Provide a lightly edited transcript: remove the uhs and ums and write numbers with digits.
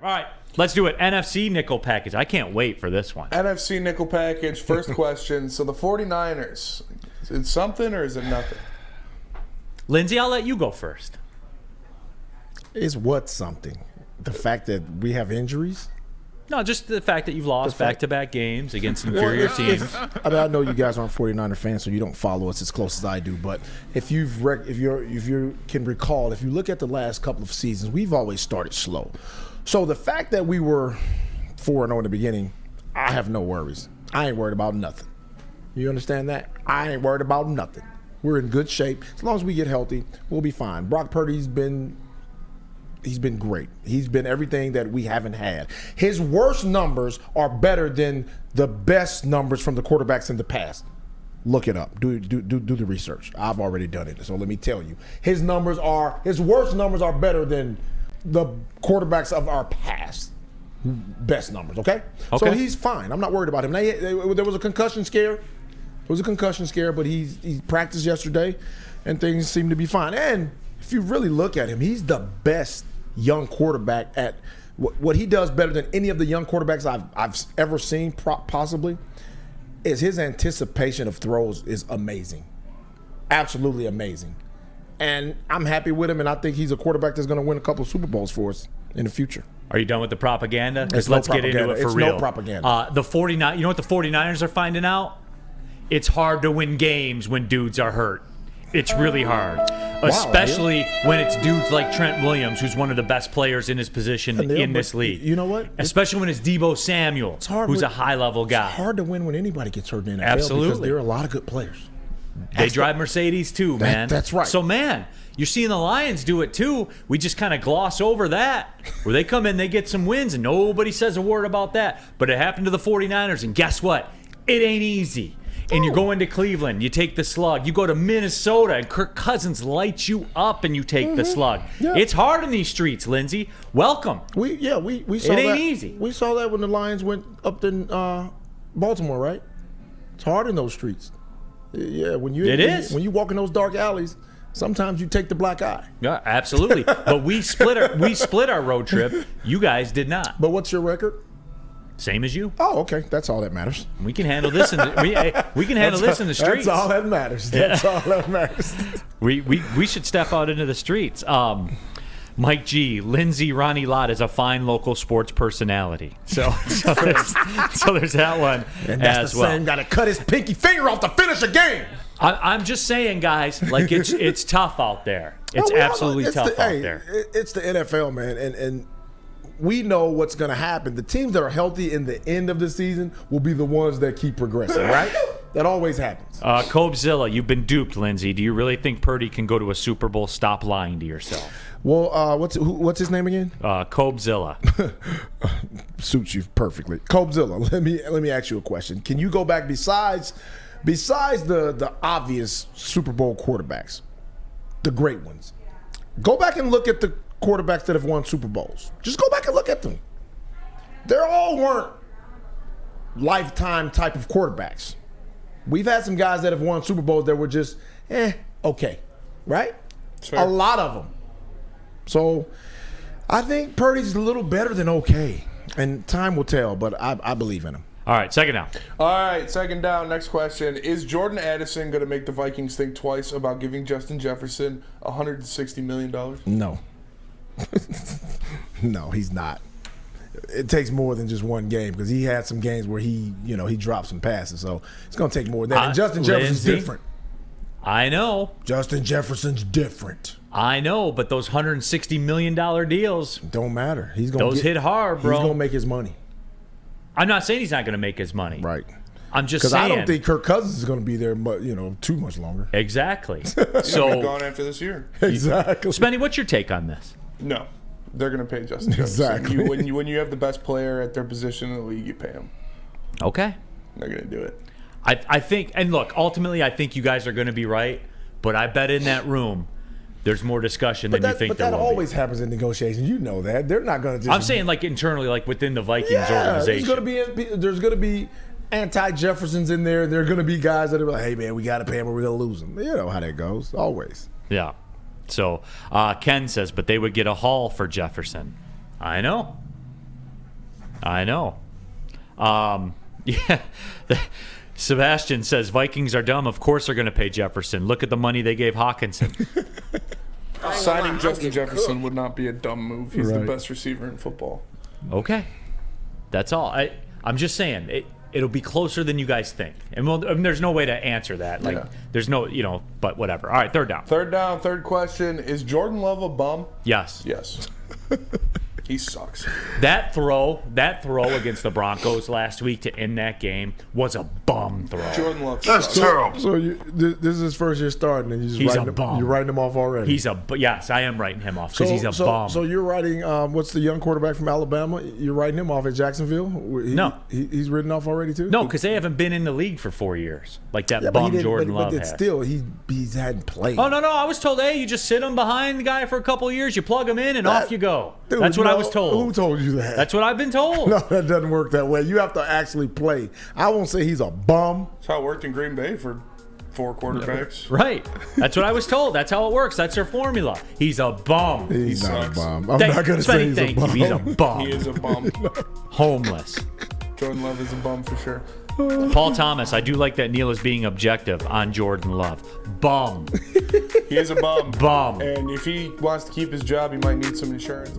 draft. All right, let's do it. NFC nickel package. I can't wait for this one. NFC nickel package. First question. So the 49ers, is it something or is it nothing? Lindsay, I'll let you go first. Is what something? The fact that we have injuries? No, just the fact that you've lost back-to-back games against inferior teams. I know you guys aren't 49er fans, so you don't follow us as close as I do. But if you can recall, if you look at the last couple of seasons, we've always started slow. So the fact that we were 4-0 in the beginning, I have no worries. I ain't worried about nothing. You understand that? I ain't worried about nothing. We're in good shape. As long as we get healthy, we'll be fine. Brock Purdy's been great. He's been everything that we haven't had. His worst numbers are better than the best numbers from the quarterbacks in the past. Look it up. Do the research. I've already done it. So let me tell you. His worst numbers are better than the quarterbacks of our past. Best numbers, okay? So he's fine. I'm not worried about him. There was a concussion scare. It was a concussion scare, but he practiced yesterday, and things seem to be fine. And if you really look at him, he's the best young quarterback at what he does better than any of the young quarterbacks I've ever seen, possibly, is his anticipation of throws is amazing. Absolutely amazing. And I'm happy with him, and I think he's a quarterback that's going to win a couple of Super Bowls for us in the future. Are you done with the propaganda? Because No let's get into it for real. No propaganda. The 49. You know what the 49ers are finding out? It's hard to win games when dudes are hurt. It's really hard. Especially when it's dudes like Trent Williams, who's one of the best players in his position in this league. You know what? Especially when it's Deebo Samuel, who's a high-level guy. It's hard to win when anybody gets hurt in the NFL. Absolutely. Because there are a lot of good players. They drive Mercedes too, man. That's right. So, man, you're seeing the Lions do it too. We just kind of gloss over that. Where they come in, they get some wins, and nobody says a word about that. But it happened to the 49ers, and guess what? It ain't easy. And you go into Cleveland, you take the slug. You go to Minnesota, and Kirk Cousins lights you up, and you take the slug. Yeah. It's hard in these streets, Lindsay. Welcome. We saw it that. Ain't easy. We saw that when the Lions went up in Baltimore, right? It's hard in those streets. Yeah, when you walk in those dark alleys, sometimes you take the black eye. Yeah, absolutely. But we split our road trip. You guys did not. But what's your record? Same as you. Oh, okay. That's all that matters. We can handle this in the streets. That's all that matters. That's all that matters. We should step out into the streets. Mike G, Lindsay Ronnie Lott is a fine local sports personality. So there's that one. And that's the same guy that cut his pinky finger off to finish a game. I'm just saying, guys, like it's tough out there. It's absolutely tough out there. It's the NFL, man, and we know what's going to happen. The teams that are healthy in the end of the season will be the ones that keep progressing, right? That always happens. Cobezilla, you've been duped, Lindsay. Do you really think Purdy can go to a Super Bowl? Stop lying to yourself. Well, what's his name again? Cobezilla. Suits you perfectly. Cobezilla, let me ask you a question. Can you go back besides the obvious Super Bowl quarterbacks, the great ones? Go back and look at the quarterbacks that have won Super Bowls. Just go back and look at them. They all weren't lifetime type of quarterbacks. We've had some guys that have won Super Bowls that were just, okay, right? Sure. A lot of them. So I think Purdy's a little better than okay, and time will tell, but I believe in him. All right, second down. All right, second down. Next question. Is Jordan Addison going to make the Vikings think twice about giving Justin Jefferson $160 million? No. No, he's not. It takes more than just one game because he had some games where he dropped some passes. So it's going to take more than that. And Justin Jefferson's different. I know. Justin Jefferson's different. I know, but those $160 million deals don't matter. He's going to hit hard, bro. He's going to make his money. I'm not saying he's not going to make his money. Right. I'm just saying. Because I don't think Kirk Cousins is going to be there, too much longer. Exactly. So gone after this year. Exactly. Spenny, what's your take on this? No, they're going to pay Justin Jefferson. Exactly. When you have the best player at their position in the league, you pay him. Okay. They're going to do it. I think, and look, ultimately, I think you guys are going to be right, but I bet in that room, there's more discussion than you think there will be. But that always happens in negotiations. You know that. They're not going to just... I'm saying like internally, like within the Vikings organization. There's going to be anti-Jeffersons in there. There are going to be guys that are like, hey, man, we got to pay him or we're going to lose him. You know how that goes. Always. Yeah. So Ken says, but they would get a haul for Jefferson. I know. I know. Yeah. Sebastian says Vikings are dumb. Of course they're going to pay Jefferson. Look at the money they gave Hawkinson. Signing Justin Jefferson would not be a dumb move. He's the best receiver in football. Okay. That's all. I'm just saying it'll be closer than you guys think. And there's no way to answer that. Like there's no, but whatever. All right, third down. Third question. Is Jordan Love a bum? Yes. Yes. He sucks. That throw against the Broncos last week to end that game was a bum throw. Jordan Love sucks. That's terrible. So this is his first year starting, and He's a bum. You're writing him off already. Yes, I am writing him off because he's a bum. So you're writing what's the young quarterback from Alabama? You're writing him off at Jacksonville? No. He's written off already too? No, because they haven't been in the league for 4 years. Like that bum Jordan Love but has. still, he hadn't played. Oh, no. I was told, hey, you just sit him behind the guy for a couple of years, you plug him in, and off you go. Dude, That's what I was told. Who told you that? That's what I've been told. No, that doesn't work that way. You have to actually play. I won't say he's a bum. That's how it worked in Green Bay for 4 quarterbacks. Right. That's what I was told. That's how it works. That's their formula. He's a bum. He's not sucks. a bum. I'm not going to say he's a bum. He's a bum. He is a bum. Homeless. Jordan Love is a bum for sure. Paul Thomas, I do like that Neil is being objective on Jordan Love. Bum. He is a bum. Bum. And if he wants to keep his job, he might need some insurance.